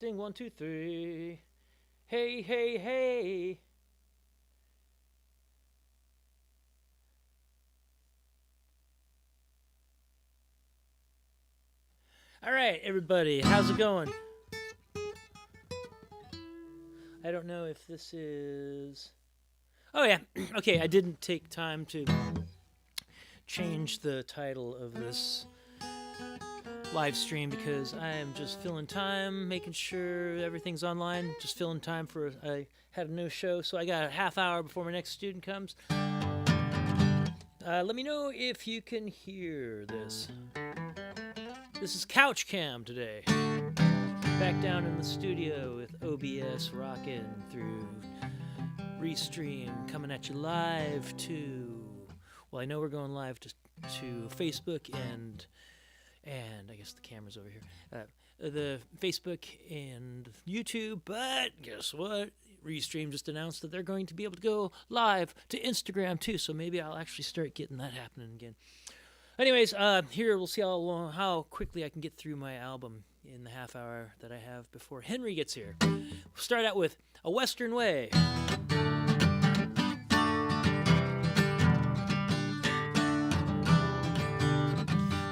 Ding, 1, 2, 3. Hey, hey, hey. All right, everybody, how's it going? I don't know if this is. Oh, yeah. Okay, I didn't take time to change the title of this live stream because I am just filling time, making sure everything's online, just filling time for. I had a no show, so I got a half hour before my next student comes. Let me know if you can hear this. This is Couch Cam today. Back down in the studio with OBS rocking through Restream, coming at you live to. Well, I know we're going live to Facebook and I guess the camera's over here. The Facebook and YouTube, but guess what? Restream just announced that they're going to be able to go live to Instagram too, so maybe I'll actually start getting that happening again. Anyways, here we'll see how quickly I can get through my album in the half hour that I have before Henry gets here. We'll start out with A Western Way.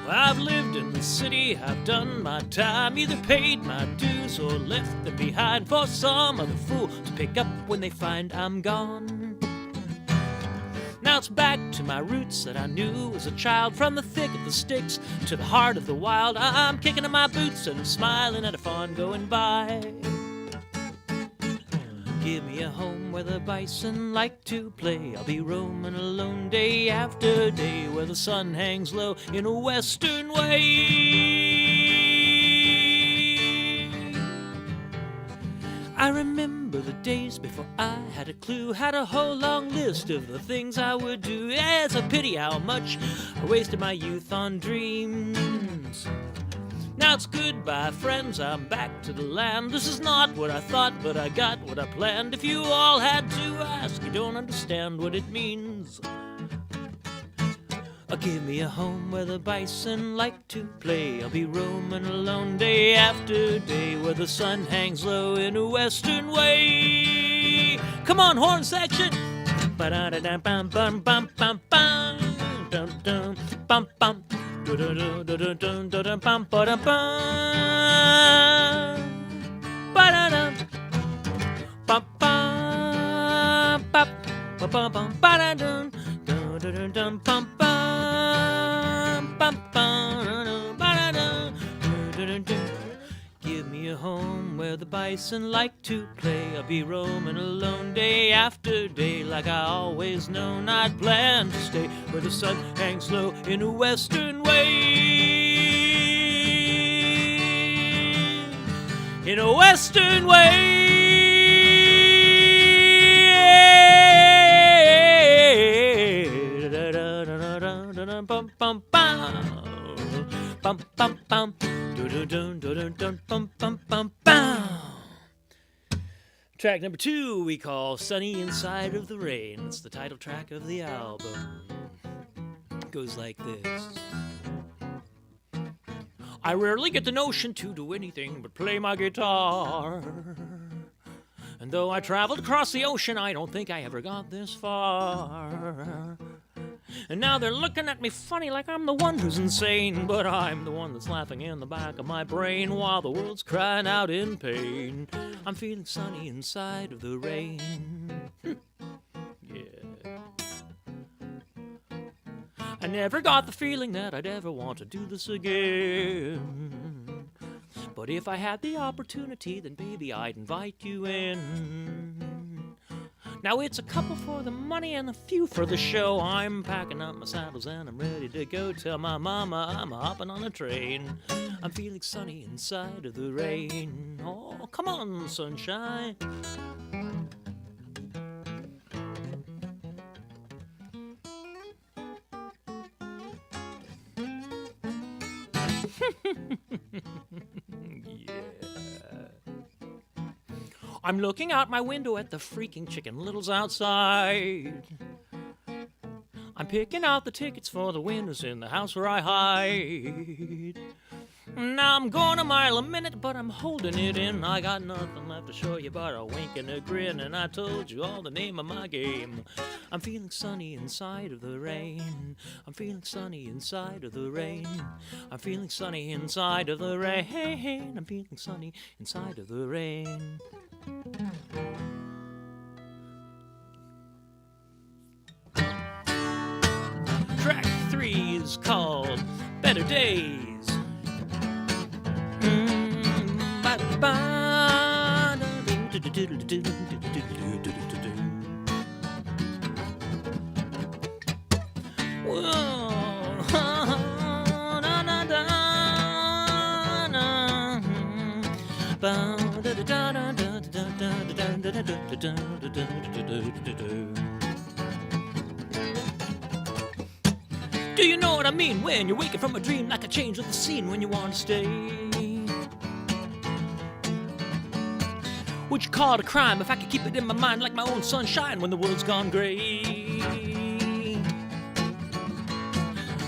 Well, I've lived in the city, I've done my time, either paid my dues or left them behind for some other fool to pick up when they find I'm gone. Now it's back to my roots that I knew as a child, from the thick of the sticks to the heart of the wild. I'm kicking in my boots and smiling at a fawn going by. Give me a home where the bison like to play. I'll be roaming alone day after day, where the sun hangs low in a western way. I remember the days before I had a clue, had a whole long list of the things I would do. Yeah, it's a pity how much I wasted my youth on dreams. Now it's goodbye, friends, I'm back to the land. This is not what I thought, but I got what I planned. If you all had to ask, you don't understand what it means. Give me a home where the bison like to play. I'll be roaming alone day after day, where the sun hangs low in a western way. Come on, horn section! Give me a home where the bison like to play. I'll be roaming alone day after day, like I always known I'd planned to stay, where the sun hangs low in a western way. In a western way. Bum bum bum, bum bum bum, dun dun dun dun bum bum bum bum. Track number 2 we call "Sunny Inside of the Rain." It's the title track of the album. It goes like this. I rarely get the notion to do anything but play my guitar. And though I traveled across the ocean, I don't think I ever got this far. And now they're looking at me funny like I'm the one who's insane, but I'm the one that's laughing in the back of my brain while the world's crying out in pain. I'm feeling sunny inside of the rain. Yeah. I never got the feeling that I'd ever want to do this again. But if I had the opportunity, then baby, I'd invite you in. Now it's a couple for the money and a few for the show. I'm packing up my saddles and I'm ready to go. Tell my mama I'm hopping on a train. I'm feeling sunny inside of the rain. Oh, come on, sunshine. Yeah. I'm looking out my window at the freaking Chicken Littles outside. I'm picking out the tickets for the windows in the house where I hide. Now I'm going a mile a minute, but I'm holding it in. I got nothing left to show you but a wink and a grin, and I told you all the name of my game. I'm feeling sunny inside of the rain. I'm feeling sunny inside of the rain. I'm feeling sunny inside of the rain. I'm feeling sunny inside of the rain. Track 3 is called Better Days. Do you know what I mean when you're waking from a dream, like a change of the scene when you want to stay? Would you call it a crime if I could keep it in my mind like my own sunshine when the world's gone gray?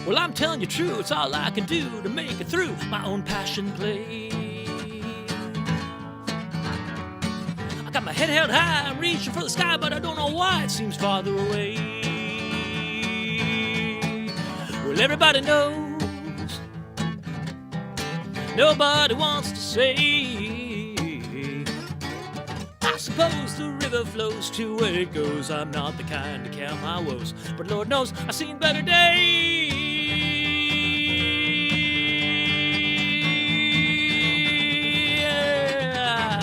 Well, I'm telling you true, it's all I can do to make it through my own passion play. I got my head held high, I'm reaching for the sky, but I don't know why it seems farther away. Well, everybody knows, nobody wants to say. I suppose the river flows to where it goes. I'm not the kind to count my woes, but Lord knows I've seen better days. Yeah.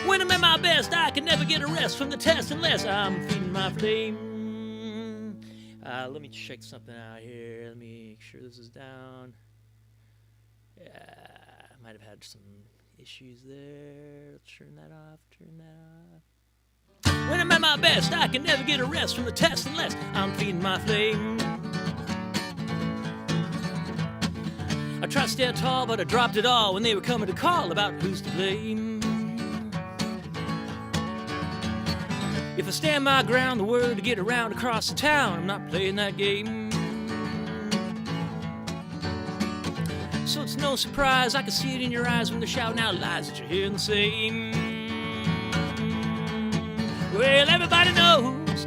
When I'm at my best, I can never get a rest from the test unless I'm feeding my flame. Let me check something out here. Let me make sure this is down. Yeah, I might have had some issues there. Let's turn that off, turn that off. When I'm at my best, I can never get a rest from the test unless I'm feeding my flame. I tried to stand tall, but I dropped it all when they were coming to call about who's to blame. If I stand my ground, the word to get around across the town, I'm not playing that game. So it's no surprise, I can see it in your eyes when they're shouting out lies that you're hearing the same. Well, everybody knows,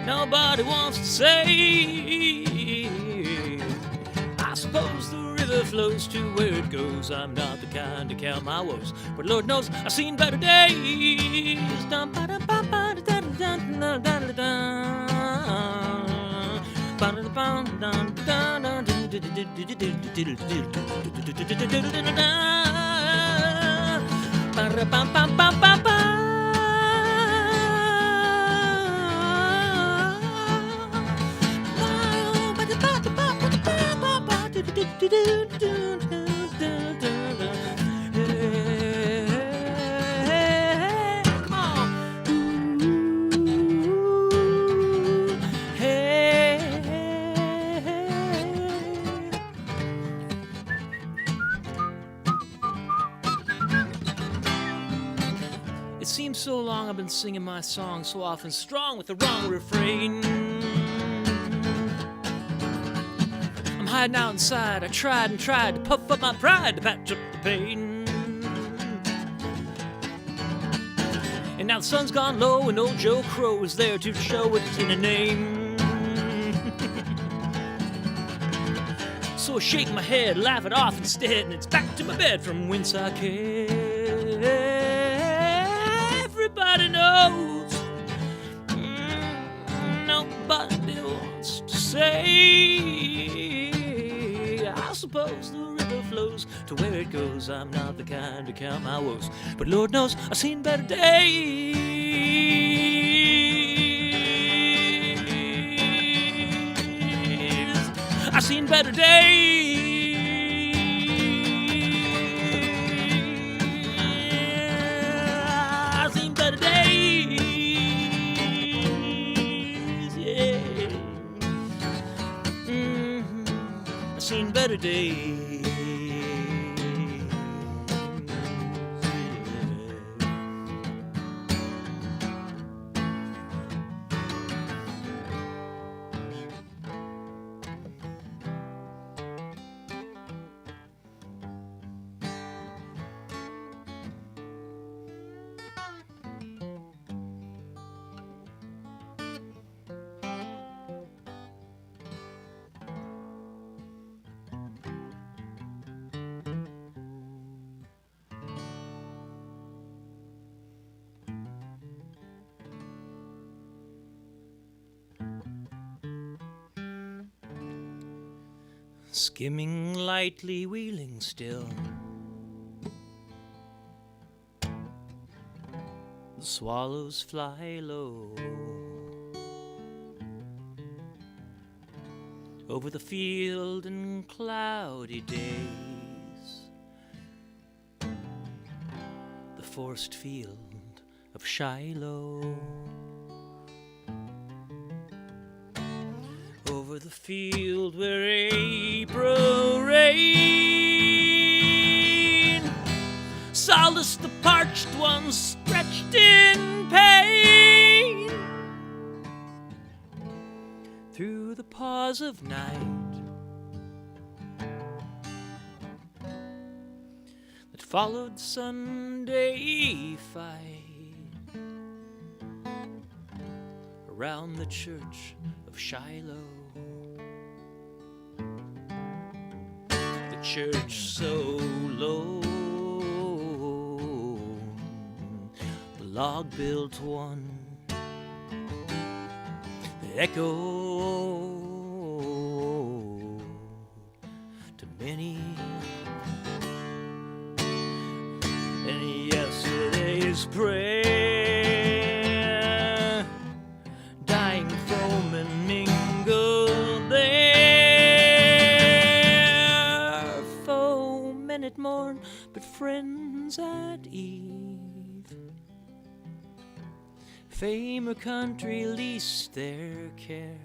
nobody wants to say. I suppose the river flows to where it goes. I'm not the kind to count my woes, but Lord knows I've seen better days. It seems so long I've been singing my song so often, strong with the wrong refrain. I'm hiding out inside, I tried and tried to puff up my pride to patch up the pain. And now the sun's gone low and old Joe Crow is there to show it in a name. So I shake my head, laugh it off instead, and it's back to my bed from whence I came. Everybody knows, nobody wants to say. I suppose the river flows to where it goes. I'm not the kind to count my woes, but Lord knows I've seen better days. I've seen better days. Seen better days. skimming lightly, wheeling still. The swallows fly low over the field in cloudy days, the forest field of Shiloh. Over the field where April rain solaced the parched ones stretched in pain. Through the pause of night that followed Sunday fight around the church of Shiloh. The church so low, the log-built one, the echo to many. And yesterday's prayer, dying foam and mingled there, foemen at morn, but friends at eve. Fame or country least their care,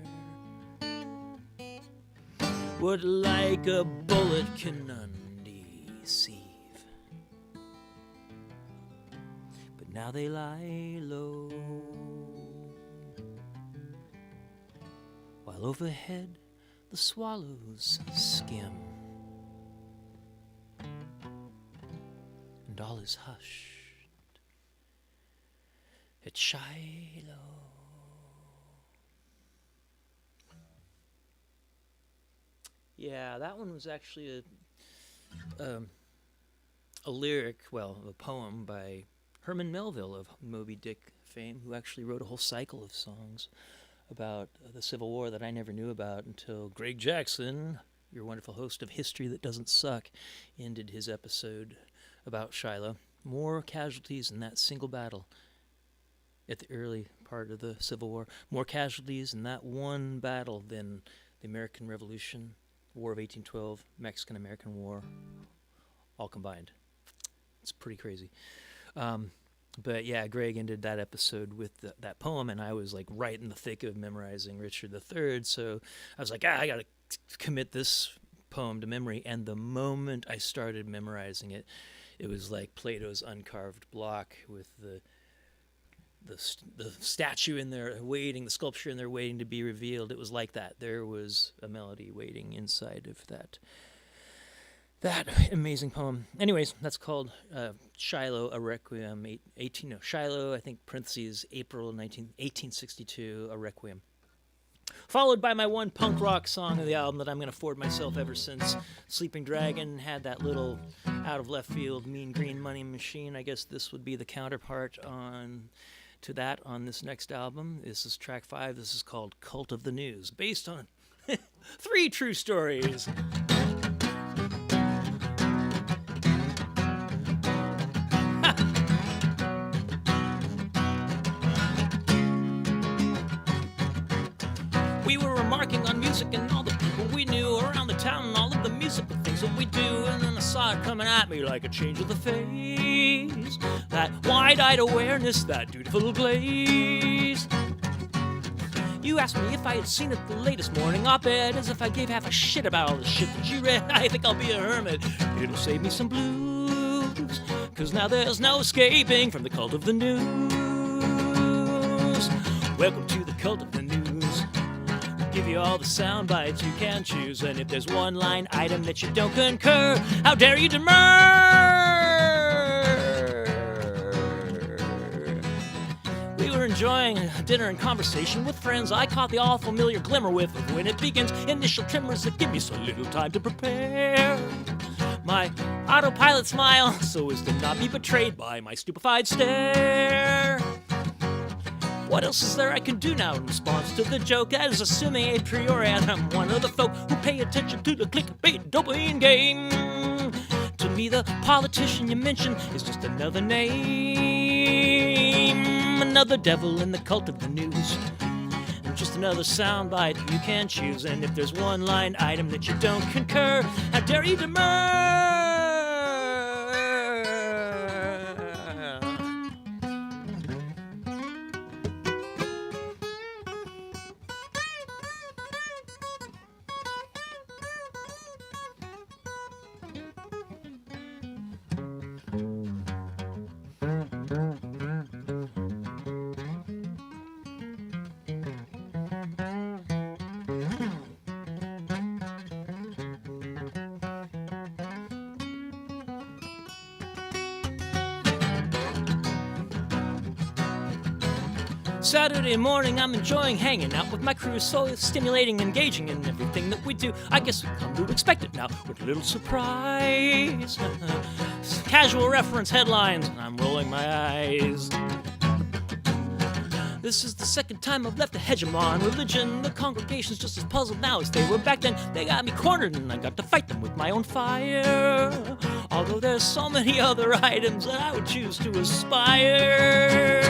what like a bullet can undeceive. But now they lie low, while overhead the swallows skim, and all is hushed at Shiloh. Yeah, that one was actually a lyric, well, a poem by Herman Melville of Moby Dick fame, who actually wrote a whole cycle of songs about the Civil War that I never knew about until Greg Jackson, your wonderful host of History That Doesn't Suck, ended his episode about Shiloh. More casualties in that single battle at the early part of the Civil War. More casualties in that one battle than the American Revolution, War of 1812, Mexican-American War, all combined. It's pretty crazy. But yeah, Greg ended that episode with that poem, and I was like right in the thick of memorizing Richard III, so I was like, I gotta commit this poem to memory. And the moment I started memorizing it, it was like Plato's uncarved block with the statue in there waiting, the sculpture in there waiting to be revealed. It was like that. There was a melody waiting inside of that amazing poem. Anyways, that's called Shiloh, a Requiem. Shiloh, I think, parentheses, April 1862, a Requiem. Followed by my one punk rock song of the album that I'm going to afford myself ever since Sleeping Dragon had that little out of left field Mean Green Money Machine. I guess this would be the counterpart to that on this next album. This is track 5. This is called Cult of the News, based on 3 true stories. We were remarking on music and all the people we knew around the town and all of the musical things that we do, and then I saw it coming at me like a change of the face, that wide-eyed awareness, that dutiful glaze. You asked me if I had seen it the latest morning op-ed, as if I gave half a shit about all the shit that you read. I think I'll be a hermit. It'll save me some blues, 'cause now there's no escaping from the cult of the news. Welcome to the cult of the news. Give you all the sound bites you can choose, and if there's one line item that you don't concur, how dare you demur? We were enjoying dinner and conversation with friends. I caught the all familiar glimmer whiff of when it begins. Initial tremors that give me so little time to prepare. My autopilot smile so as to not be betrayed by my stupefied stare. What else is there I can do now in response to the joke? That is assuming a priori that I'm one of the folk who pay attention to the clickbait dopamine game. To me, the politician you mentioned is just another name, another devil in the cult of the news. Just another soundbite you can choose. And if there's one line item that you don't concur, how dare you demur? Saturday morning, I'm enjoying hanging out with my crew, so stimulating, engaging in everything that we do. I guess we've come to expect it now, with a little surprise. Casual reference headlines, and I'm rolling my eyes. This is the second time I've left a hegemon religion. The congregation's just as puzzled now as they were back then. They got me cornered and I got to fight them with my own fire. Although there's so many other items that I would choose to aspire.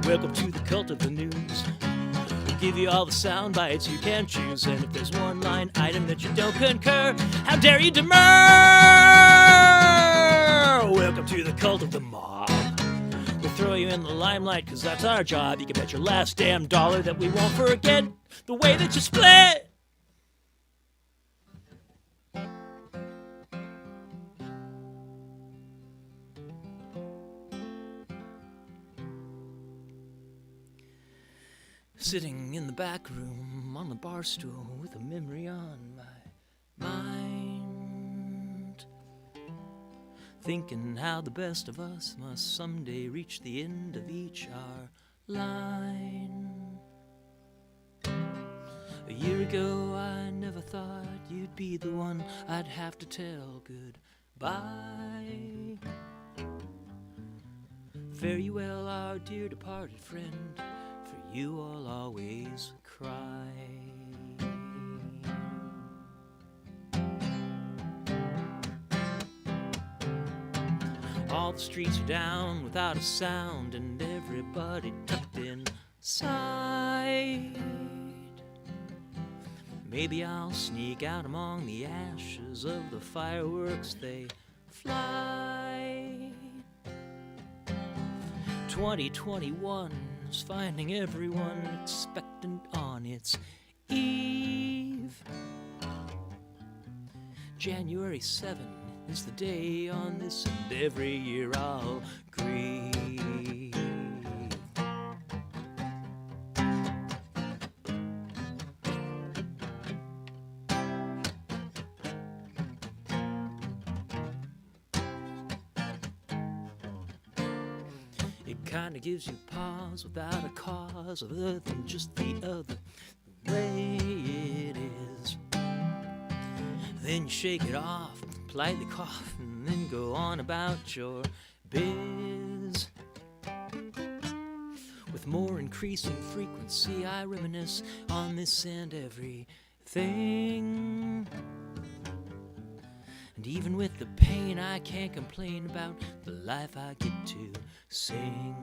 Welcome to the cult of the news. We'll give you all the sound bites you can choose. And if there's one line item that you don't concur, how dare you demur? Welcome to the cult of the mob. We'll throw you in the limelight, cause that's our job. You can bet your last damn dollar that we won't forget the way that you split. Sitting in the back room on the bar stool with a memory on my mind, thinking how the best of us must someday reach the end of each our line. A year ago I never thought you'd be the one I'd have to tell goodbye. Fare you well, our dear departed friend, for you I'll always cry. All the streets are down without a sound, and everybody tucked inside. Maybe I'll sneak out among the ashes of the fireworks they fly. 2021's finding everyone expectant on its eve. January 7 is the day on this, and every year I'll grieve. Kinda gives you pause without a cause other than just the other way it is. Then you shake it off, politely cough, and then go on about your biz. With more increasing frequency I reminisce on this and everything. And even with the pain I can't complain about the life I get to sing.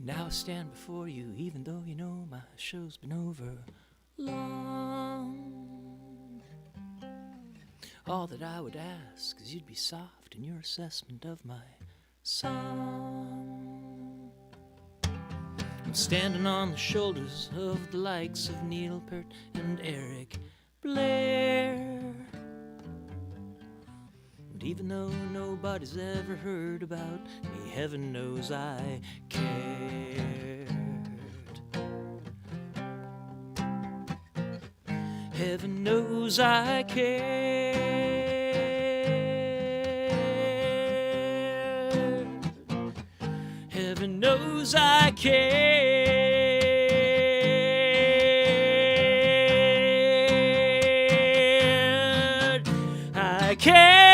Now I stand before you, even though you know my show's been over long. All that I would ask is you'd be soft in your assessment of my song. I'm standing on the shoulders of the likes of Neil Peart and Eric Blair. And even though nobody's ever heard about me, heaven knows I cared. Heaven knows I cared. Heaven knows I cared. I cared.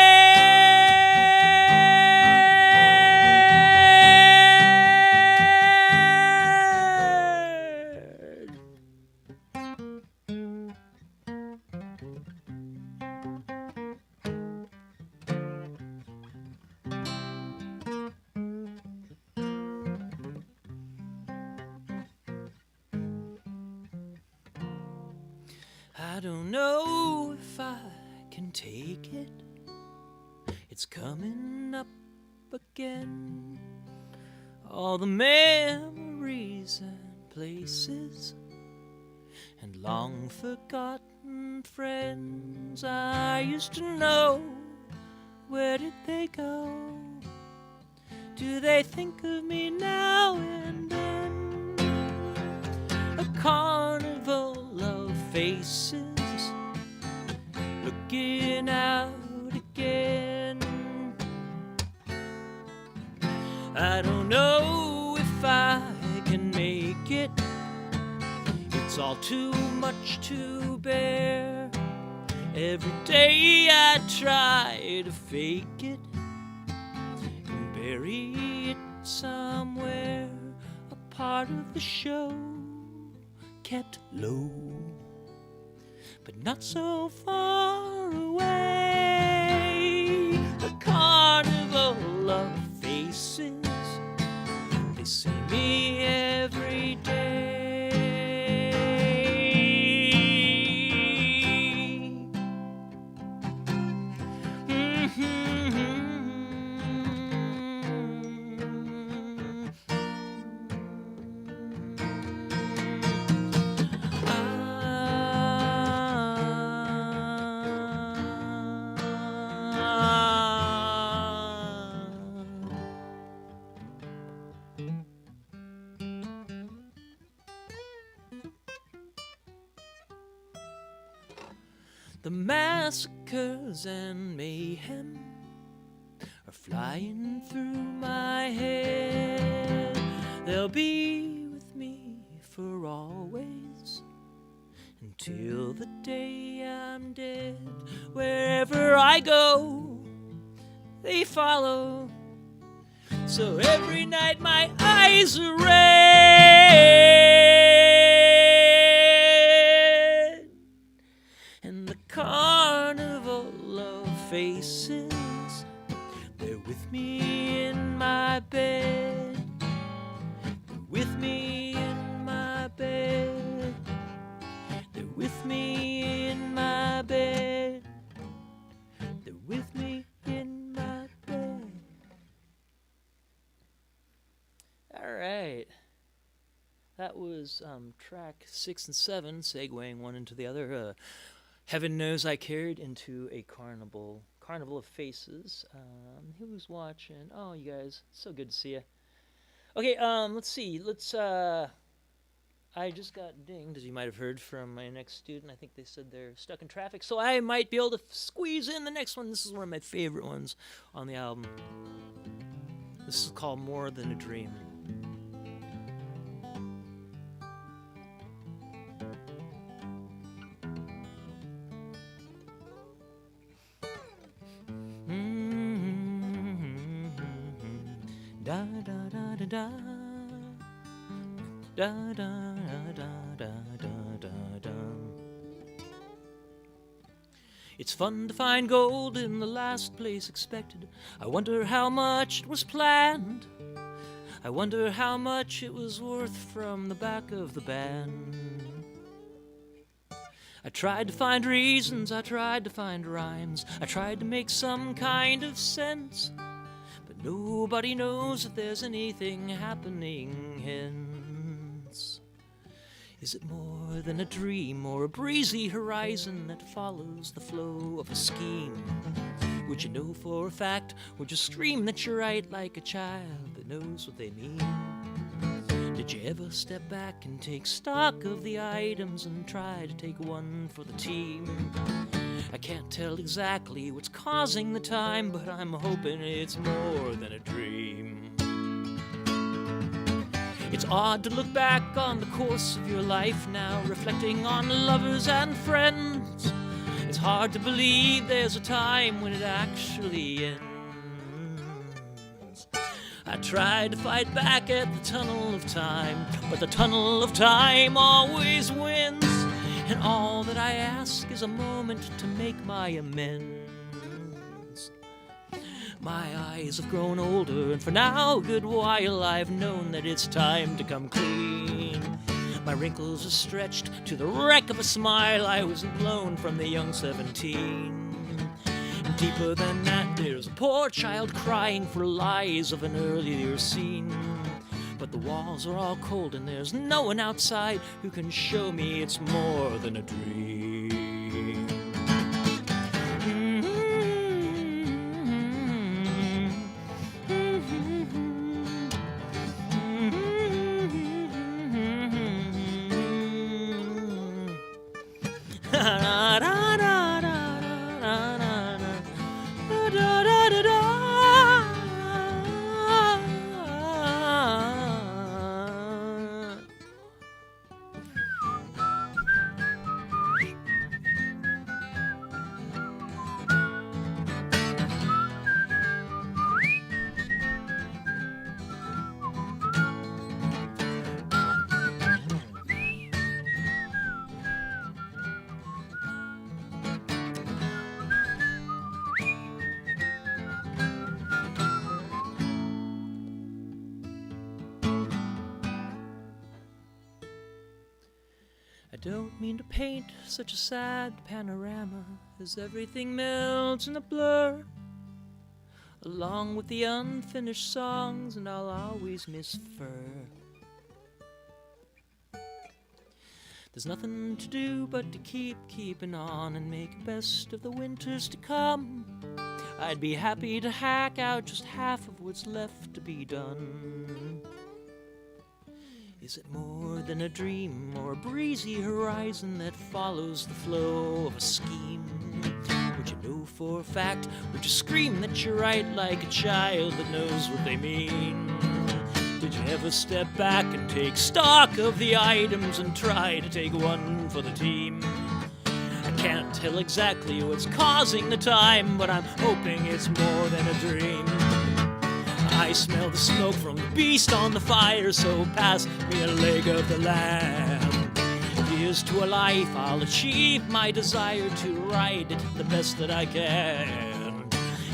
I don't know if I can take it. It's coming up again. All the memories and places and long forgotten friends I used to know. Where did they go? Do they think of me now and then? A carnival of faces looking out again. I don't know if I can make it. It's all too much to bear. Every day I try to fake it and bury it somewhere. A part of the show kept low, but not so far away. A carnival of faces, they see me every day. The massacres and mayhem are flying through my head. They'll be with me for always, until the day I'm dead. Wherever I go, they follow. So every night my eyes are red, and the carnival of faces, they're with me in my bed. They're with me in my bed. They're with me in my bed. They're with me in my bed. All right. That was track 6 and 7, segueing one into the other. Heaven Knows I Cared into a carnival of faces. Who's watching? Oh, you guys, so good to see you. Okay, let's see. I just got dinged, as you might have heard from my next student. I think they said they're stuck in traffic, so I might be able to squeeze in the next one. This is one of my favorite ones on the album. This is called More Than a Dream. Da da da da da da da da da da da. It's fun to find gold in the last place expected. I wonder how much it was planned. I wonder how much it was worth from the back of the band. I tried to find reasons, I tried to find rhymes, I tried to make some kind of sense, but nobody knows if there's anything happening hence. Is it more than a dream or a breezy horizon that follows the flow of a scheme? Would you know for a fact, would you scream that you're right like a child that knows what they mean? Did you ever step back and take stock of the items and try to take one for the team? I can't tell exactly what's causing the time, but I'm hoping it's more than a dream. It's odd to look back on the course of your life now, reflecting on lovers and friends. It's hard to believe there's a time when it actually ends. I tried to fight back at the tunnel of time, but the tunnel of time always wins. And all that I ask is a moment to make my amends. My eyes have grown older, and for now a good while I've known that it's time to come clean. My wrinkles are stretched to the wreck of a smile. I was blown from the young 17. And deeper than that, there's a poor child crying for lies of an earlier scene. But the walls are all cold and there's no one outside who can show me it's more than a dream. I don't mean to paint such a sad panorama as everything melts in a blur, along with the unfinished songs, and I'll always miss fur. There's nothing to do but to keep keeping on and make best of the winters to come. I'd be happy to hack out just half of what's left to be done. Is it more than a dream or a breezy horizon that follows the flow of a scheme? Would you know for a fact, would you scream that you're right like a child that knows what they mean? Did you ever step back and take stock of the items and try to take one for the team? I can't tell exactly what's causing the time, but I'm hoping it's more than a dream. I smell the smoke from the beast on the fire, so pass me a leg of the lamb. Here's to a life I'll achieve my desire to ride it the best that I can.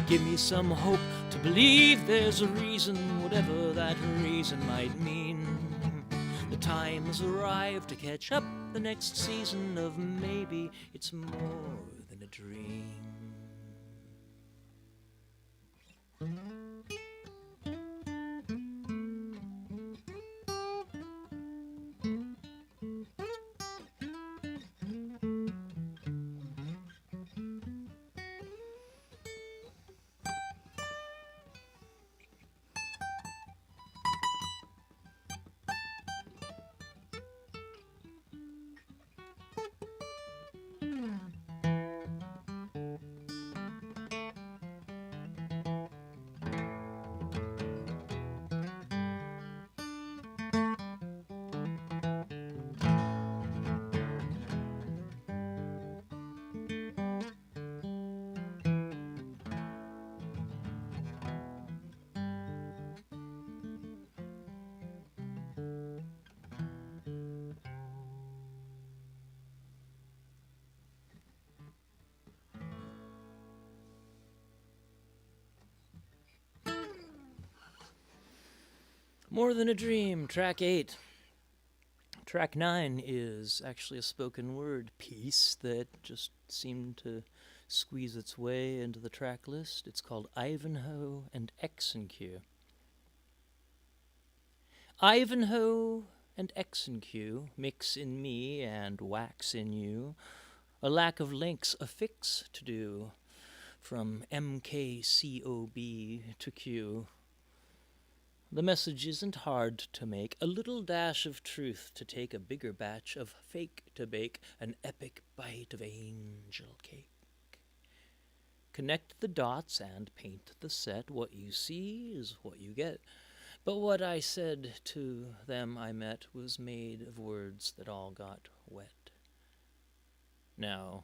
Give me some hope to believe there's a reason, whatever that reason might mean. The time has arrived to catch up the next season of maybe it's more than a dream. More Than a Dream, track 8. Track 9 is actually a spoken word piece that just seemed to squeeze its way into the track list. It's called Ivanhoe and X&Q. Ivanhoe and X&Q mix in me and wax in you. A lack of links, a fix to do. From MKCOB to Q. The message isn't hard to make. A little dash of truth to take a bigger batch of fake to bake an epic bite of angel cake. Connect the dots and paint the set. What you see is what you get. But what I said to them I met was made of words that all got wet. Now,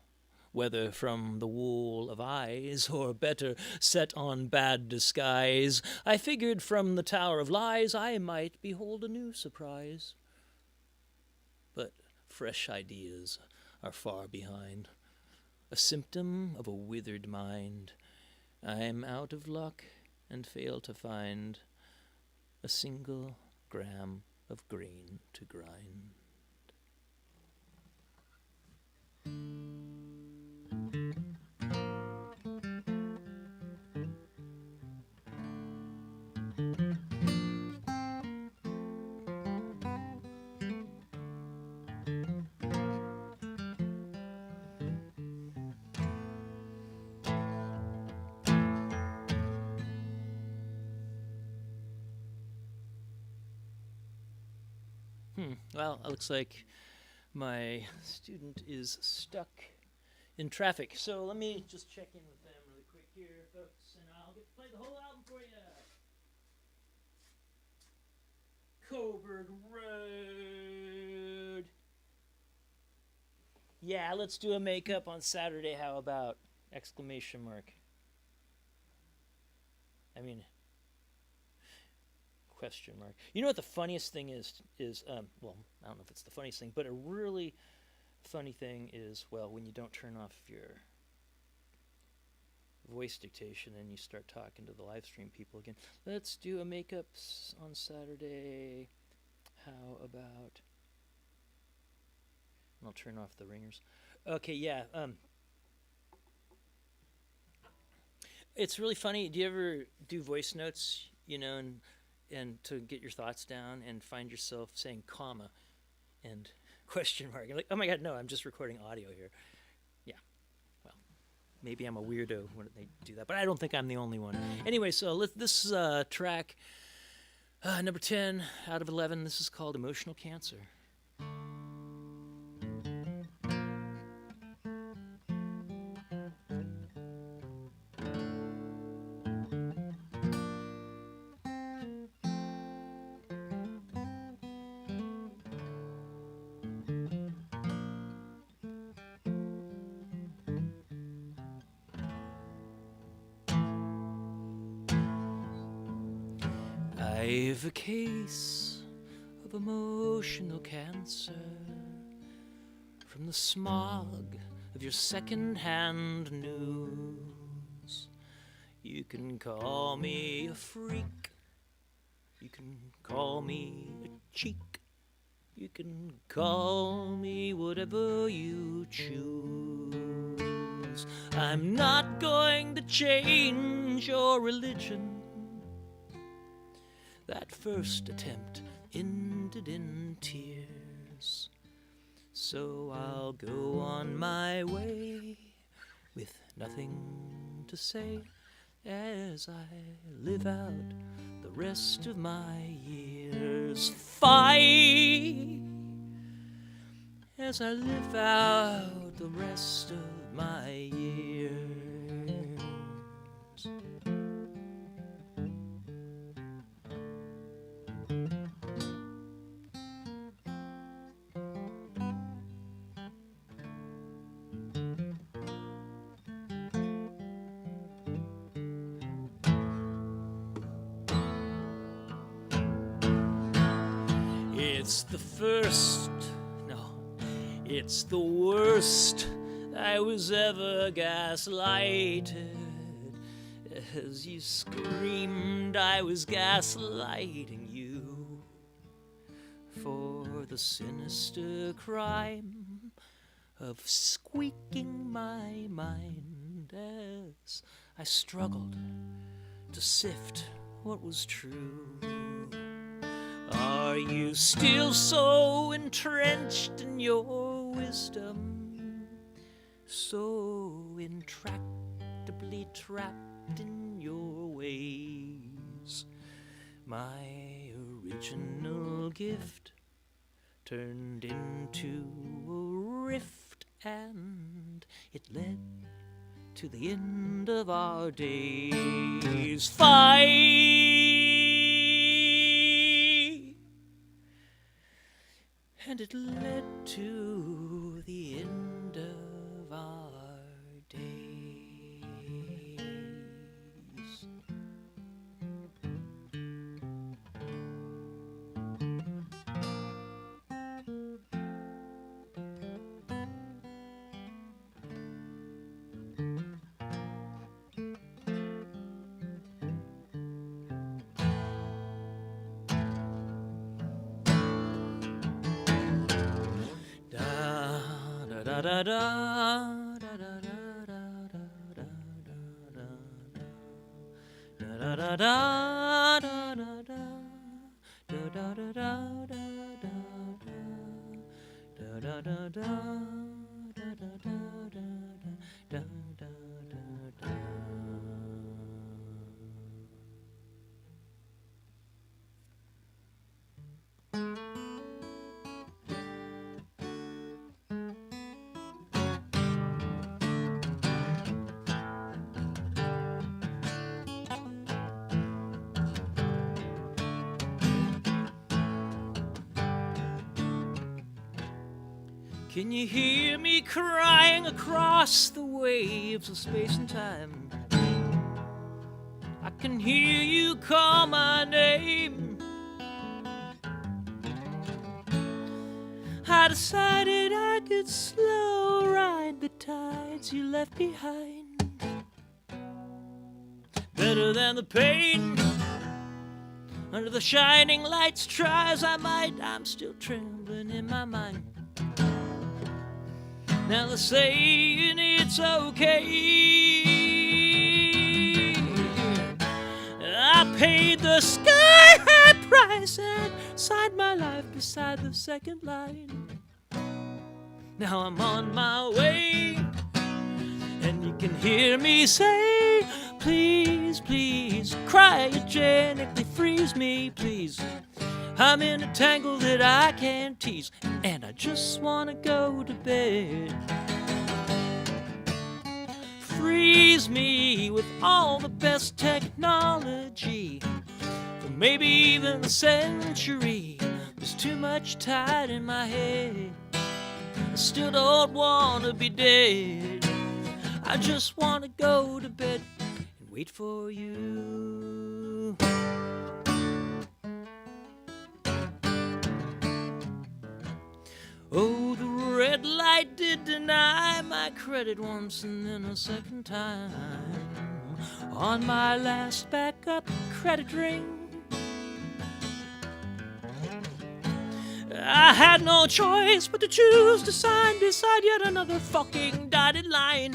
whether from the wool of eyes, or better, set on bad disguise, I figured from the tower of lies I might behold a new surprise. But fresh ideas are far behind, a symptom of a withered mind. I'm out of luck and fail to find a single gram of grain to grind. Well, it looks like my student is stuck in traffic. So let me just check in with them really quick here, folks, and I'll play the whole album for you. Coburg Road. Yeah, let's do a makeup on Saturday. How about? Exclamation mark. I mean, question mark. You know what the funniest thing is, well, I don't know if it's the funniest thing, but a really funny thing is, well, when you don't turn off your voice dictation and you start talking to the live stream people again. Let's do a makeup on Saturday. How about... I'll turn off the ringers. Okay, yeah. It's really funny. Do you ever do voice notes, you know, and to get your thoughts down and find yourself saying comma and question mark? You're like, oh my God, no, I'm just recording audio here. Yeah, well, maybe I'm a weirdo when they do that, but I don't think I'm the only one. Anyway, so this track, number 10 out of 11, this is called Emotional Cancer. I've a case of emotional cancer from the smog of your second-hand news. You can call me a freak, you can call me a cheek, you can call me whatever you choose. I'm not going to change your religion. That first attempt ended in tears. So I'll go on my way with nothing to say as I live out the rest of my years. Fight as I live out the rest of my years. It's the first, no, it's the worst. I was ever gaslighted. As you screamed, I was gaslighting you. the sinister crime of squeaking my mind as I struggled to sift what was true. Are you still so entrenched in your wisdom, so intractably trapped in your ways? My original gift turned into a rift, and it led to the end of our days. Fight! And it led to the end of our days. Da da da da da da da da da da Can you hear me crying across the waves of space and time? I can hear you call my name. I decided I could slow ride the tides you left behind. Better than the pain under the shining lights. Try as I might, I'm still trembling in my mind. Now they're saying it's okay. I paid the sky-high price and signed my life beside the second line. Now I'm on my way, and you can hear me say, please, please, cryogenically freeze me, please. I'm in a tangle that I can't tease, and I just want to go to bed. Freeze me with all the best technology for maybe even a century. There's too much tied in my head. I still don't want to be dead. I just want to go to bed and wait for you. Oh, the red light did deny my credit once and then a second time. On my last backup credit ring, I had no choice but to choose to sign beside yet another fucking dotted line.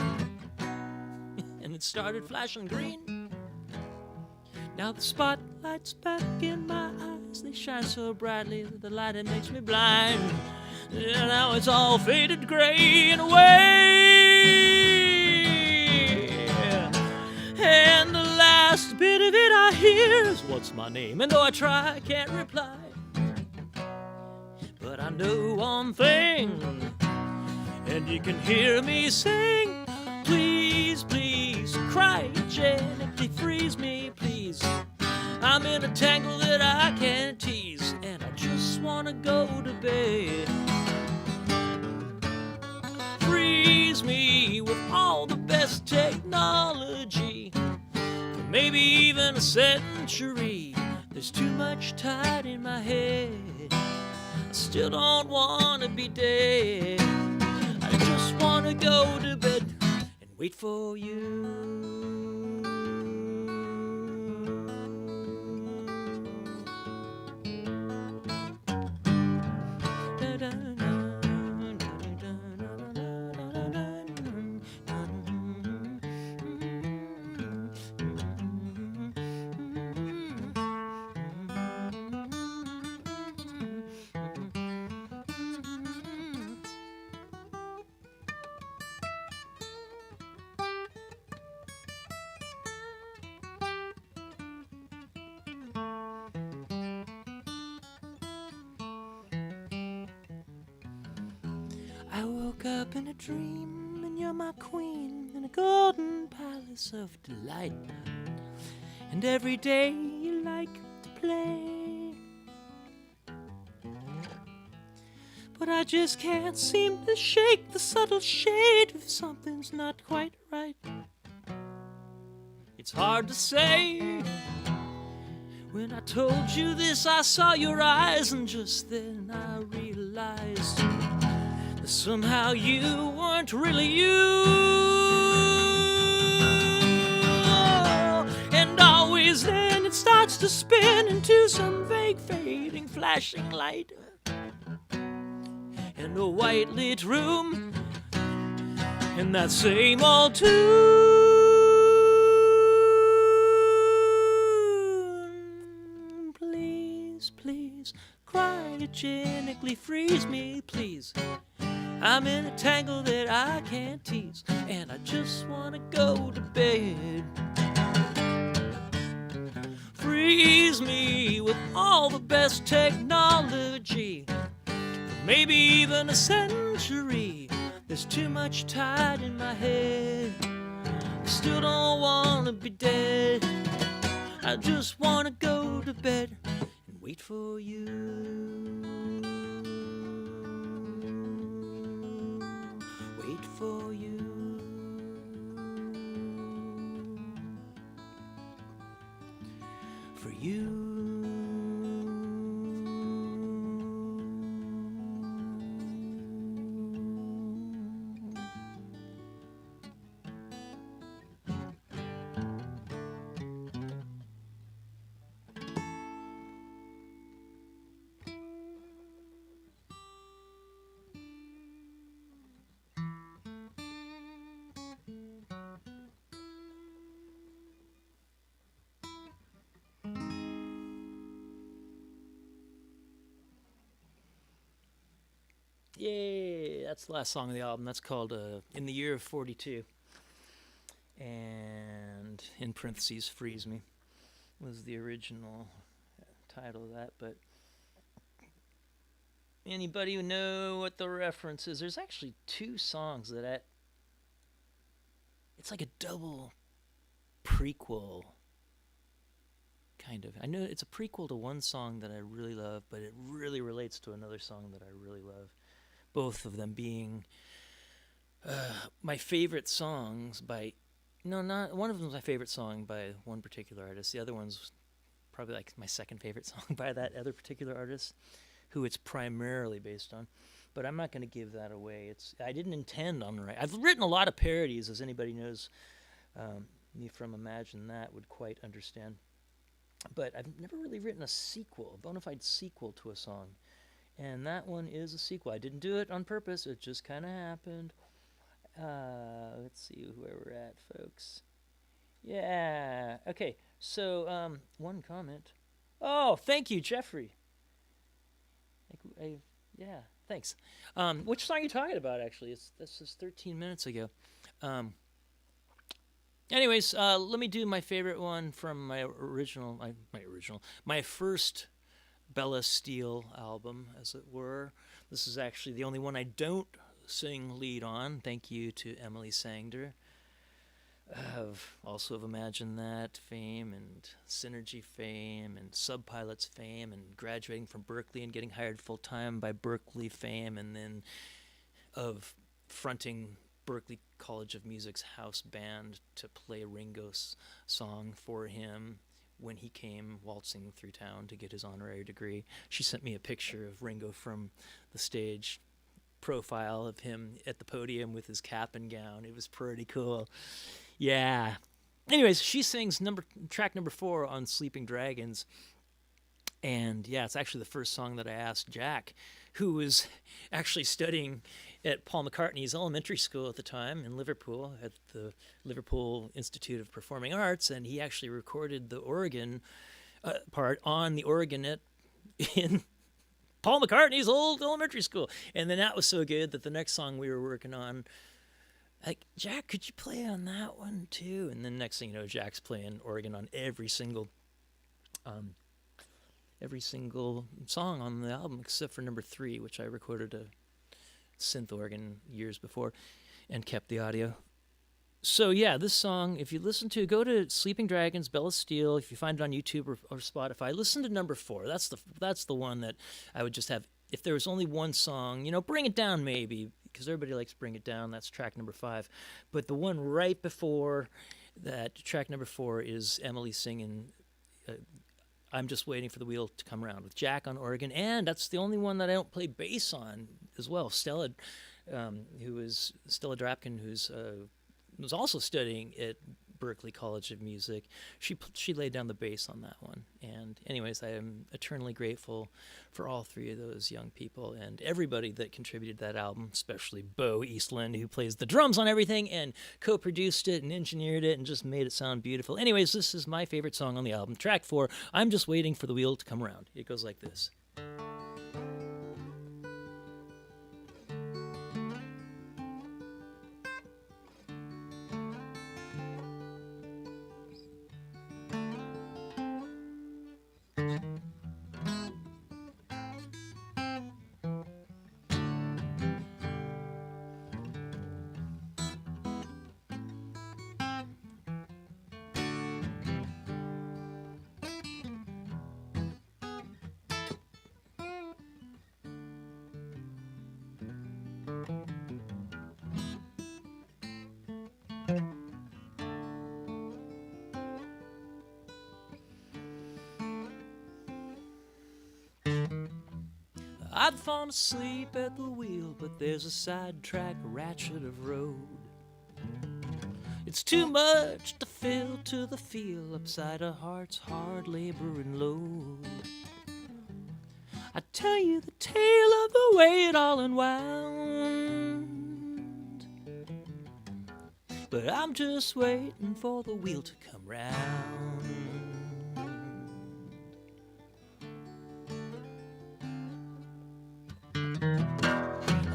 And it started flashing green. Now the spotlight's back in my eyes. They shine so brightly that the light, it makes me blind. And now it's all faded gray and away. And the last bit of it I hear is, what's my name? And though I try, I can't reply. But I know one thing, and you can hear me sing, please, please, cryogenically freeze me, please. I'm in a tangle that I can't tease, and I just want to go to bed. Freeze me with all the best technology for maybe even a century. There's too much tied in my head. I still don't want to be dead. I just want to go to bed and wait for you. I woke up in a dream, and you're my queen in a golden palace of delight. And every day you like to play, but I just can't seem to shake the subtle shade of something's not quite right. It's hard to say. When I told you this, I saw your eyes, and just then I realized that somehow you weren't really you. And always then it starts to spin into some vague, fading, flashing light. In a white lit room, in that same old tune. Please, please, cryogenically freeze me, please. I'm in a tangle that I can't tease, and I just wanna go to bed. Freeze me with all the best technology, maybe even a century. There's too much tied in my head. I still don't wanna be dead. I just wanna go to bed and wait for you. Wait for you. For you. Yay! That's the last song of the album. That's called In the Year of 42. And in parentheses, Freeze Me was the original title of that. But anybody who know what the reference is? There's actually two songs that it's like a double prequel, kind of. I know it's a prequel to one song that I really love, but it really relates to another song that I really love. Both of them being my favorite songs by... No, not... One of them is my favorite song by one particular artist. The other one's probably like my second favorite song by that other particular artist, who it's primarily based on. But I'm not going to give that away. I didn't intend on writing... I've written a lot of parodies, as anybody knows me from Imagine That would quite understand. But I've never really written a sequel, a bona fide sequel to a song. And that one is a sequel. I didn't do it on purpose. It just kind of happened. Let's see where we're at, folks. Yeah. Okay. So, one comment. Oh, thank you, Jeffrey. Yeah, thanks. Which song are you talking about, actually? This is 13 minutes ago. Anyways, let me do my favorite one from my first Bella Steele album, as it were. This is actually the only one I don't sing lead on. Thank you to Emily Sangder, also of Imagine That fame and Synergy fame and Subpilots fame and graduating from Berkeley and getting hired full-time by Berkeley fame, and then of fronting Berkeley College of Music's house band to play Ringo's song for him when he came waltzing through town to get his honorary degree. She sent me a picture of Ringo from the stage profile of him at the podium with his cap and gown. It was pretty cool. Yeah. Anyways, she sings track number 4 on Sleeping Dragons. And yeah, it's actually the first song that I asked Jack, who was actually studying at Paul McCartney's elementary school at the time in Liverpool, at the Liverpool Institute of Performing Arts, and he actually recorded the organ part on the organ in Paul McCartney's old elementary school. And then that was so good that the next song we were working on, like, Jack, could you play on that one too? And then next thing you know, Jack's playing organ on every single song on the album except for number 3, which I recorded synth organ years before and kept the audio. So yeah, this song, if you listen to, go to Sleeping Dragons, Bell of Steel. If you find it on YouTube or Spotify, listen to number 4. That's the one that I would just have. If there was only one song, Bring It Down maybe, because everybody likes Bring It Down. That's track number 5. But the one right before that, track number 4, is Emily singing I'm Just Waiting for the Wheel to Come Around with Jack on organ. And that's the only one that I don't play bass on as well. Stella Drapkin, who's was also studying at Berklee College of Music. She laid down the bass on that one. And anyways, I am eternally grateful for all 3 of those young people and everybody that contributed to that album, especially Bo Eastland, who plays the drums on everything and co-produced it and engineered it and just made it sound beautiful. Anyways, this is my favorite song on the album, track 4, I'm Just Waiting for the Wheel to Come Around. It goes like this. I'd fallen asleep at the wheel, but there's a sidetrack ratchet of road. It's too much to fill to the feel upside a heart's hard laboring load. I tell you the tale of the way it all unwound, but I'm just waiting for the wheel to come round.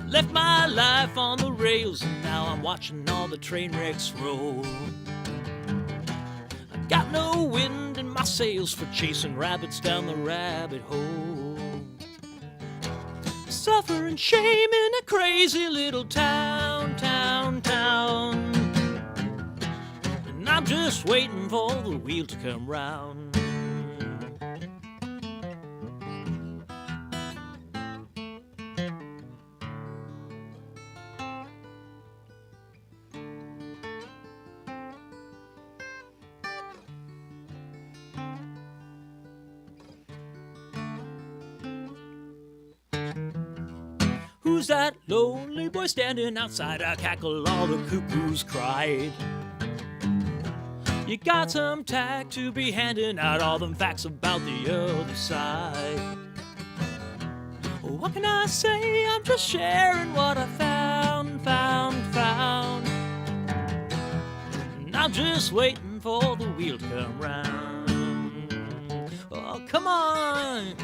Left my life on the rails and now I'm watching all the train wrecks roll. I got no wind in my sails for chasing rabbits down the rabbit hole. Suffering shame in a crazy little town. And I'm just waiting for the wheel to come round. Who's that lonely boy standing outside? I cackle, all the cuckoos cried. You got some tack to be handing out, all them facts about the other side. What can I say? I'm just sharing what I found. And I'm just waiting for the wheel to come round. Oh, come on!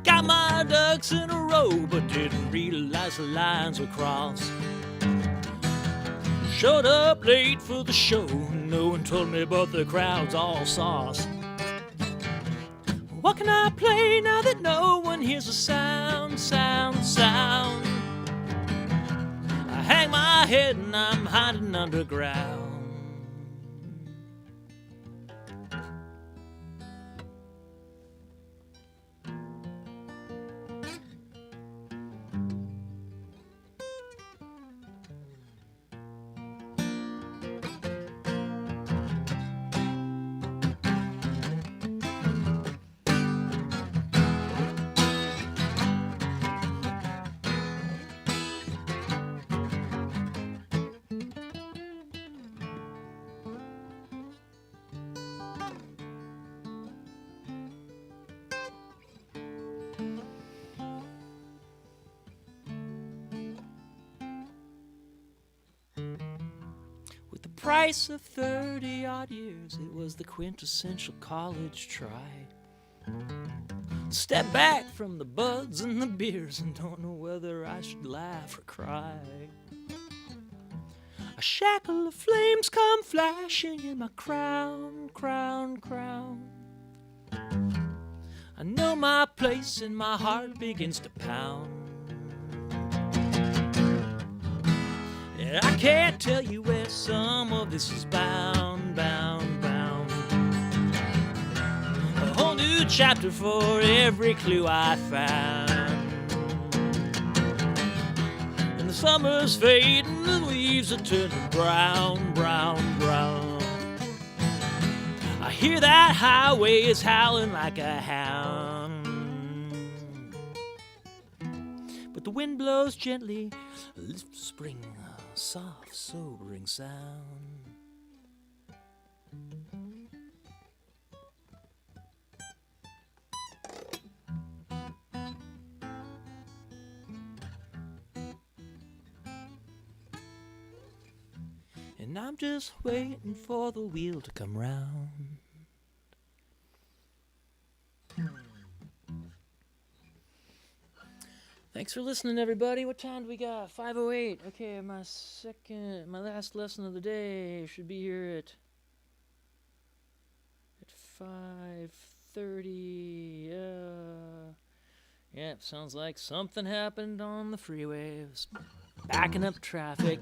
Got my ducks in a row, but didn't realize the lines were crossed. Showed up late for the show, no one told me, but the crowd's all sauce. What can I play now that no one hears a sound? I hang my head and I'm hiding underground. price of 30-odd years. It was the quintessential college try. Step back from the buds and the beers and don't know whether I should laugh or cry. A shackle of flames come flashing in my crown, crown, crown. I know my place and my heart begins to pound. And I can't tell you where some of this is bound, bound, bound. A whole new chapter for every clue I found. And the summer's fading, the leaves are turning brown, brown, brown. I hear that highway is howling like a hound. But the wind blows gently, spring, a soft, sobering sound. And I'm just waiting for the wheel to come round. Thanks for listening, everybody. What time do we got? 5:08. Okay, my last lesson of the day should be here at 5:30. Yeah, sounds like something happened on the freeways. Backing up traffic.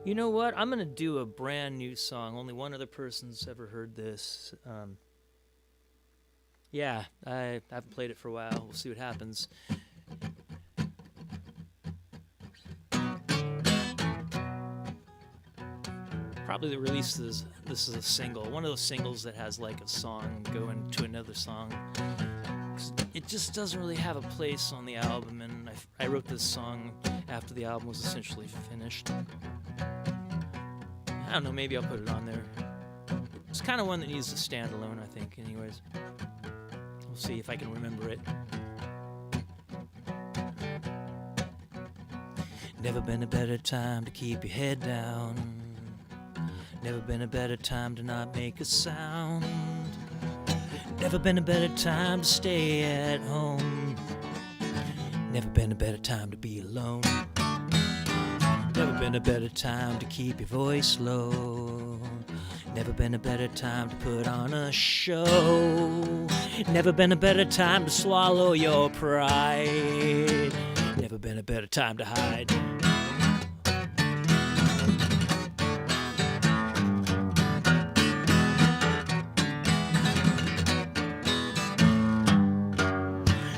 You know what? I'm going to do a brand new song. Only one other person's ever heard this. Yeah, I haven't played it for a while. We'll see what happens. Probably the release this is a single. One of those singles that has like a song going to another song. It just doesn't really have a place on the album, and I wrote this song after the album was essentially finished. I don't know, maybe I'll put it on there. It's kind of one that needs to stand alone, I think, anyways. We'll see if I can remember it. Never been a better time to keep your head down. Never been a better time to not make a sound. Never been a better time to stay at home. Never been a better time to be alone. Never been a better time to keep your voice low. Never been a better time to put on a show. Never been a better time to swallow your pride. Never been a better time to hide.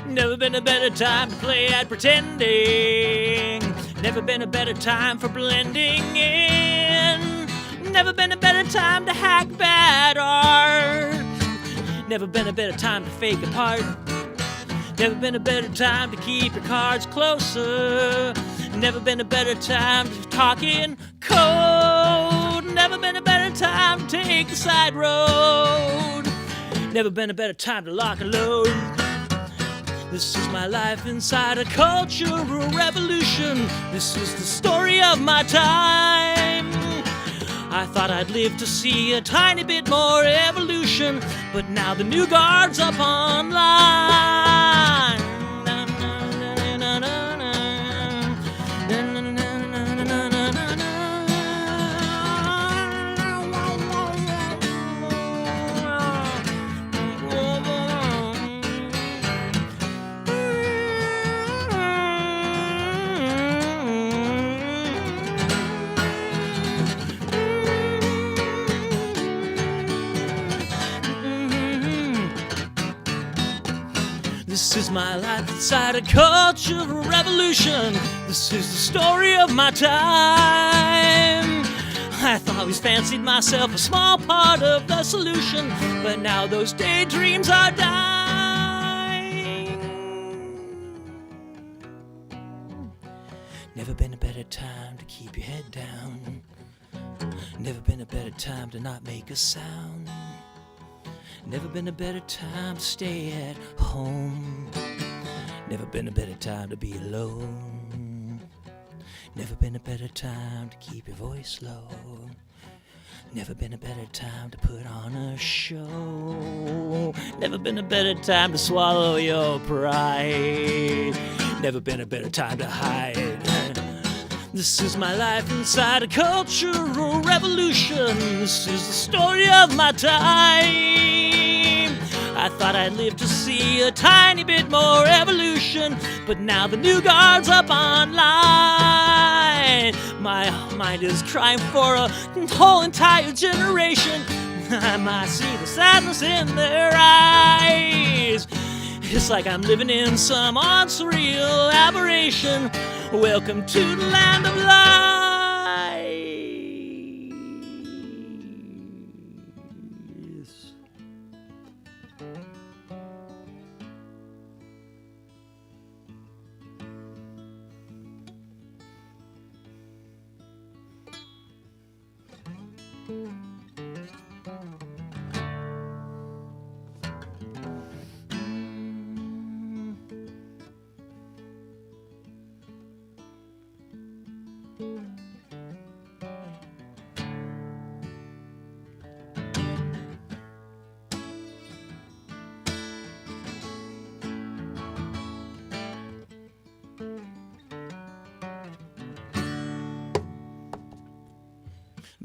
Never been a better time to play at pretending. Never been a better time for blending in. Never been a better time to hack bad art. Never been a better time to fake a part. Never been a better time to keep your cards closer. Never been a better time to talk in code. Never been a better time to take the side road. Never been a better time to lock and load. This is my life inside a cultural revolution. This is the story of my time. I thought I'd live to see a tiny bit more evolution, but now the new guard's up online. This is my life inside a cultural revolution. This is the story of my time. I always fancied myself a small part of the solution, but now those daydreams are dying. Never been a better time to keep your head down. Never been a better time to not make a sound. Never been a better time to stay at home. Never been a better time to be alone. Never been a better time to keep your voice low. Never been a better time to put on a show. Never been a better time to swallow your pride. Never been a better time to hide. This is my life inside a cultural revolution. This is the story of my time. I thought I'd live to see a tiny bit more evolution, but now the new guard's up online. My mind is crying for a whole entire generation. I might see the sadness in their eyes. It's like I'm living in some unsurreal aberration. Welcome to the land of lies.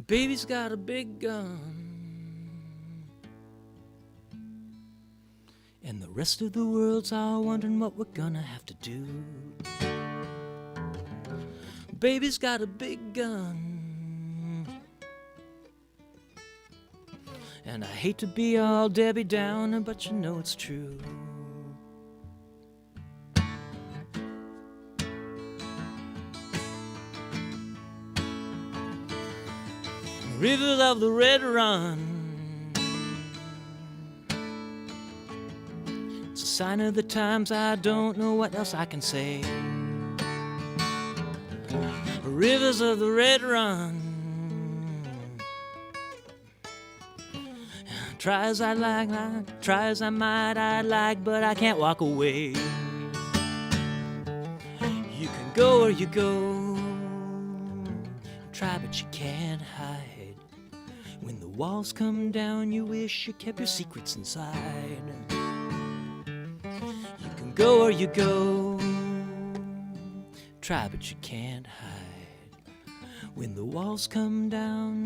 Baby's got a big gun, and the rest of the world's all wondering what we're gonna have to do. Baby's got a big gun, and I hate to be all Debbie Downer, but you know it's true. Rivers of the Red Run, it's a sign of the times. I don't know what else I can say. Rivers of the Red Run, try as I like, try as I might, I'd like, but I can't walk away. You can go where you go, try but you can't hide. When the walls come down, you wish you kept your secrets inside. You can go where you go, try but you can't hide. When the walls come down,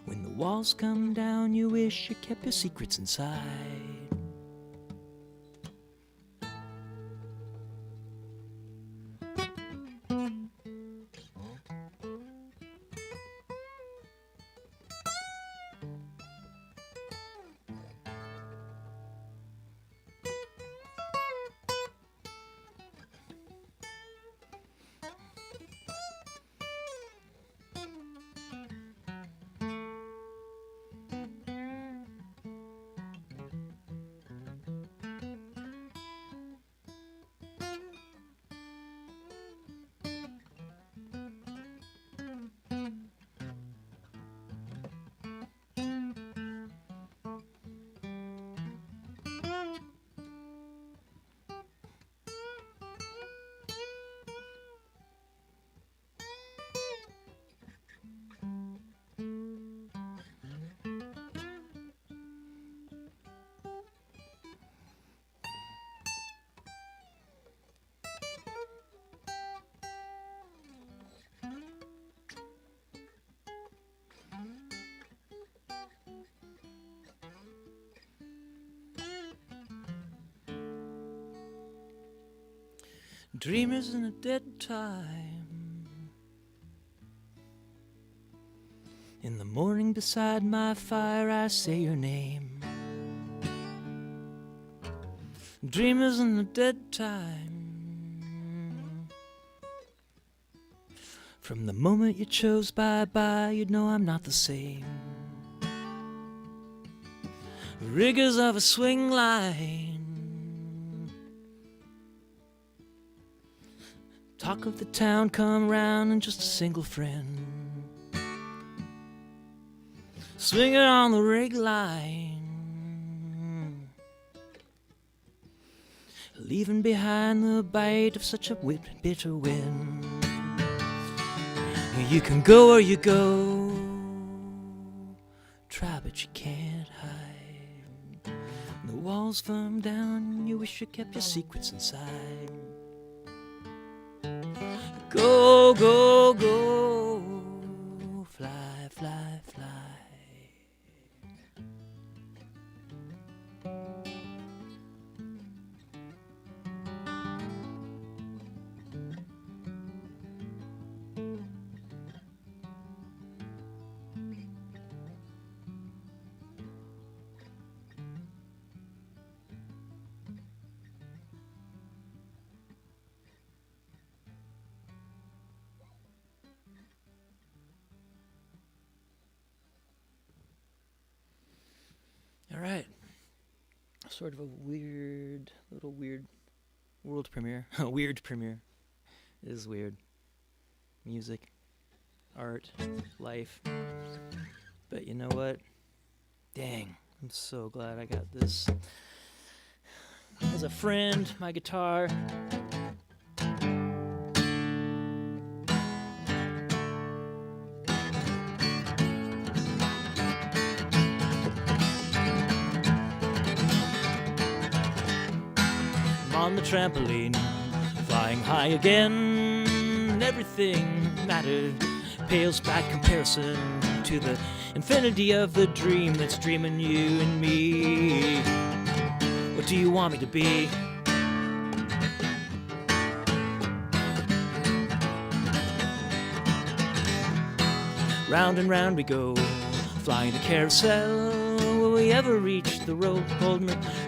when the walls come down, you wish you kept your secrets inside. Dreamers in a dead time. In the morning beside my fire I say your name. Dreamers in a dead time. From the moment you chose bye-bye, you'd know I'm not the same. Riggers of a swing line, talk of the town come round and just a single friend. Swinging on the rig line, leaving behind the bite of such a bitter wind. You can go where you go, try but you can't hide. The walls firm down, you wish you kept your secrets inside. Go, go, go, fly, fly, fly. All right. Sort of a little weird world premiere. A weird premiere. It is weird. Music, art, life. But you know what? Dang, I'm so glad I got this. As a friend, my guitar. On the trampoline, flying high again. Everything mattered pales by comparison to the infinity of the dream that's dreaming you and me. What do you want me to be? Round and round we go, flying the carousel. Will we ever reach the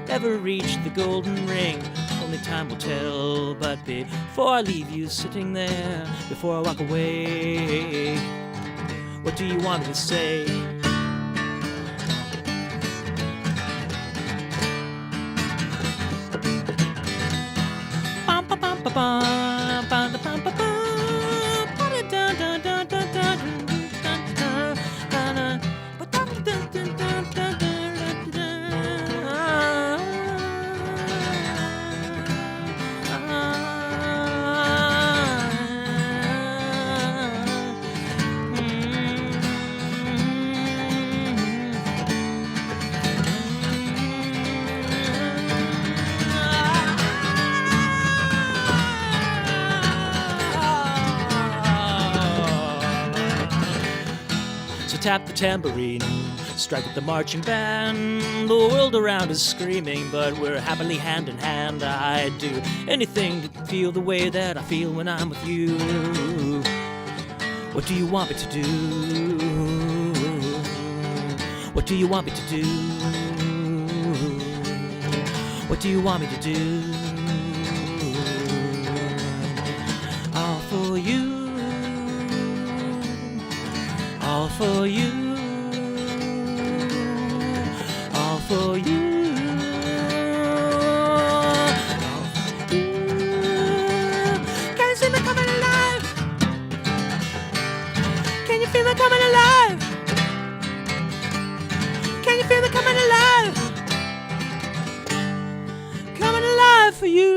ever reach the golden ring? Only time will tell, but before I leave you sitting there, before I walk away, what do you want me to say? Tap the tambourine, strike up the marching band. The world around is screaming, but we're happily hand in hand. I'd do anything to feel the way that I feel when I'm with you. What do you want me to do? What do you want me to do? What do you want me to do? All for you. All for you, all for you, all for you. Can you see me coming alive? Can you feel me coming alive? Can you feel me coming alive? Coming alive for you.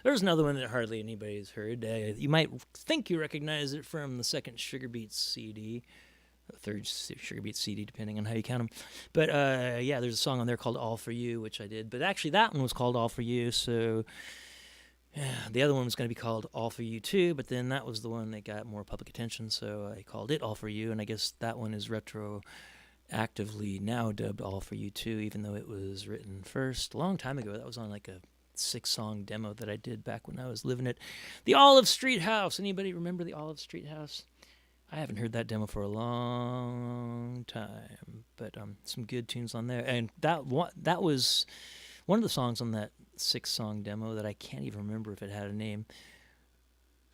There's another one that hardly anybody's heard. You might think you recognize it from the second Sugar Beats CD, the third Sugar Beats CD, depending on how you count them. But yeah, there's a song on there called All For You, which I did. But actually, that one was called All For You, so yeah, the other one was going to be called All For You too, but then that was the one that got more public attention, so I called it All For You, and I guess that one is retroactively now dubbed All For You too, even though it was written first a long time ago. That was on like a 6-song demo that I did back when I was living at the Olive Street House. Anybody remember the Olive Street House? I haven't heard that demo for a long time, but some good tunes on there. And that was one of the songs on that 6-song demo that I can't even remember if it had a name.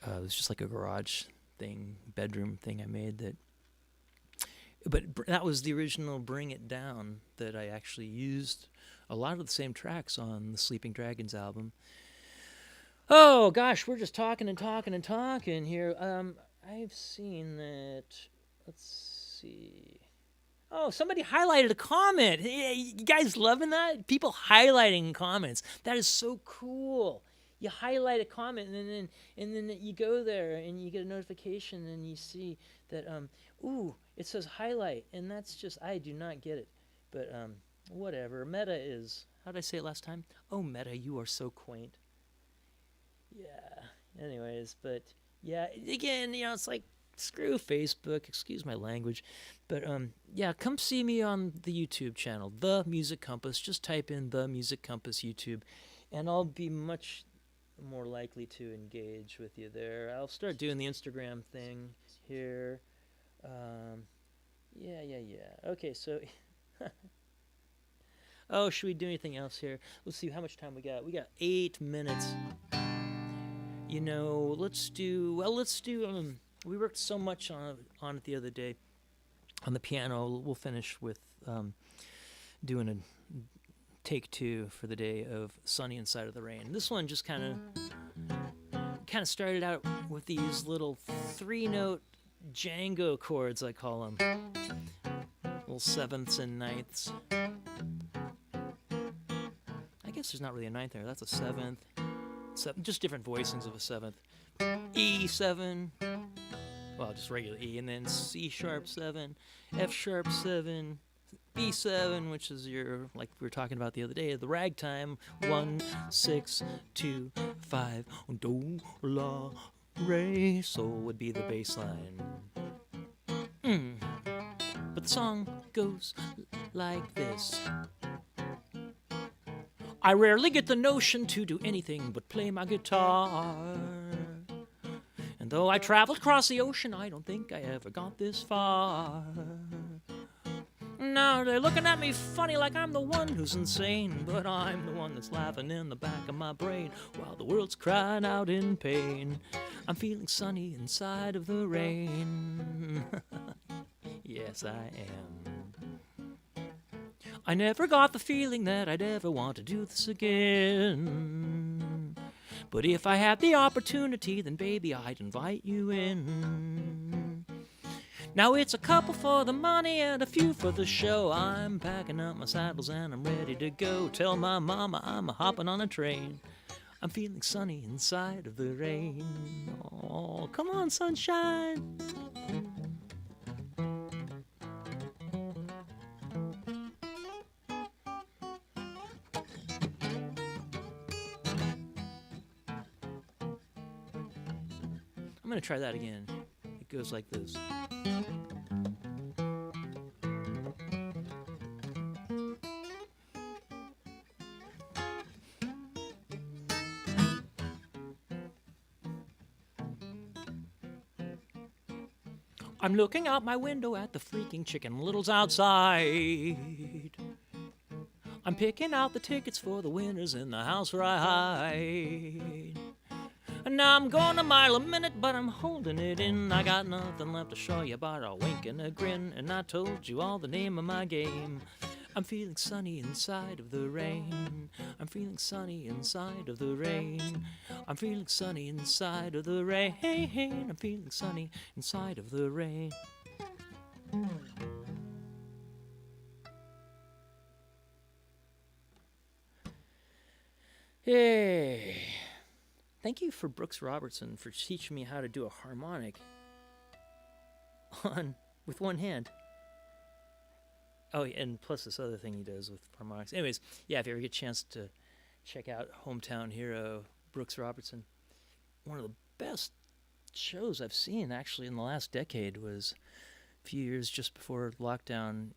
It was just like a garage thing, bedroom thing I made. But that was the original Bring It Down that I actually used a lot of the same tracks on the Sleeping Dragons album. Oh, gosh, we're just talking here. I've seen that. Let's see. Oh, somebody highlighted a comment. Hey, you guys loving that? People highlighting comments. That is so cool. You highlight a comment and then you go there and you get a notification and you see that ooh, it says highlight, and that's just, I do not get it. But whatever. Meta is, how did I say it last time? Oh, Meta, you are so quaint. Yeah. Anyways, but yeah, again, it's like, screw Facebook, excuse my language. But yeah, come see me on the YouTube channel, The Music Compass. Just type in The Music Compass YouTube, and I'll be much more likely to engage with you there. I'll start doing the Instagram thing here. Yeah. Okay, so oh, should we do anything else here? Let's see how much time we got. We got 8 minutes. Let's do. We worked so much on it the other day on the piano. We'll finish with doing a take 2 for the day of Sunny Inside of the Rain. This one just kind of started out with these little 3-note Django chords, I call them. Little 7ths and 9ths. I guess there's not really a 9th there. That's a 7th. Just different voicings of a 7th. E7. Well, just regular E, and then C sharp 7, F sharp 7, B7, which is your, like we were talking about the other day, the ragtime. 1, 6, 2, 5, do, la, re, sol would be the bass line. But the song goes like this. I rarely get the notion to do anything but play my guitar. And though I traveled across the ocean, I don't think I ever got this far. Now they're looking at me funny like I'm the one who's insane, but I'm the one that's laughing in the back of my brain while the world's crying out in pain. I'm feeling sunny inside of the rain. Yes, I am. I never got the feeling that I'd ever want to do this again. But if I had the opportunity, then baby, I'd invite you in. Now it's a couple for the money and a few for the show. I'm packing up my saddles and I'm ready to go. Tell my mama I'm hopping on a train. I'm feeling sunny inside of the rain. Oh, come on, sunshine. I'm going to try that again. It goes like this. I'm looking out my window at the freaking Chicken Littles outside. I'm picking out the tickets for the winners in the house where I hide. And now I'm going a mile a minute, but I'm holding it in. I got nothing left to show you but a wink and a grin. And I told you all the name of my game. I'm feeling sunny inside of the rain. I'm feeling sunny inside of the rain. I'm feeling sunny inside of the rain. I'm feeling sunny inside of the rain. Hey. Thank you for Brooks Robertson for teaching me how to do a harmonic with one hand. Oh, and plus this other thing he does with harmonics. Anyways, yeah, if you ever get a chance to check out Hometown Hero, Brooks Robertson, one of the best shows I've seen actually in the last decade was a few years just before lockdown.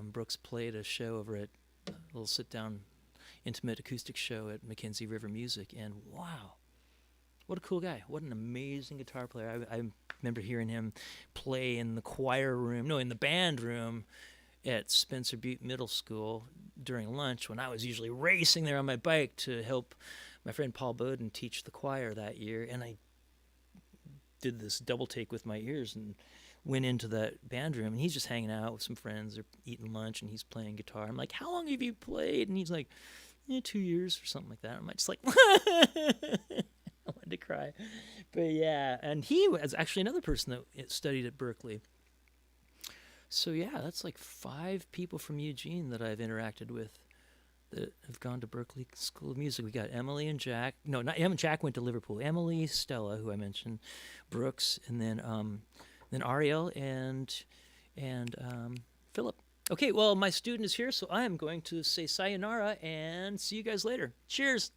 Brooks played a show over at a little sit-down intimate acoustic show at Mackenzie River Music, and wow, what a cool guy. What an amazing guitar player. I remember hearing him play in the in the band room at Spencer Butte Middle School during lunch when I was usually racing there on my bike to help my friend Paul Bowden teach the choir that year. And I did this double take with my ears and went into that band room, and he's just hanging out with some friends. They're eating lunch, and he's playing guitar. I'm like, how long have you played? And he's like, 2 years or something like that. I'm just like, I wanted to cry. But yeah, and he was actually another person that studied at Berkeley. So yeah, that's like 5 people from Eugene that I've interacted with that have gone to Berklee School of Music. We got Emily and Jack. No, not Em. Jack went to Liverpool. Emily, Stella, who I mentioned, Brooks, and then Ariel and Philip. Okay, well, my student is here, so I am going to say sayonara and see you guys later. Cheers.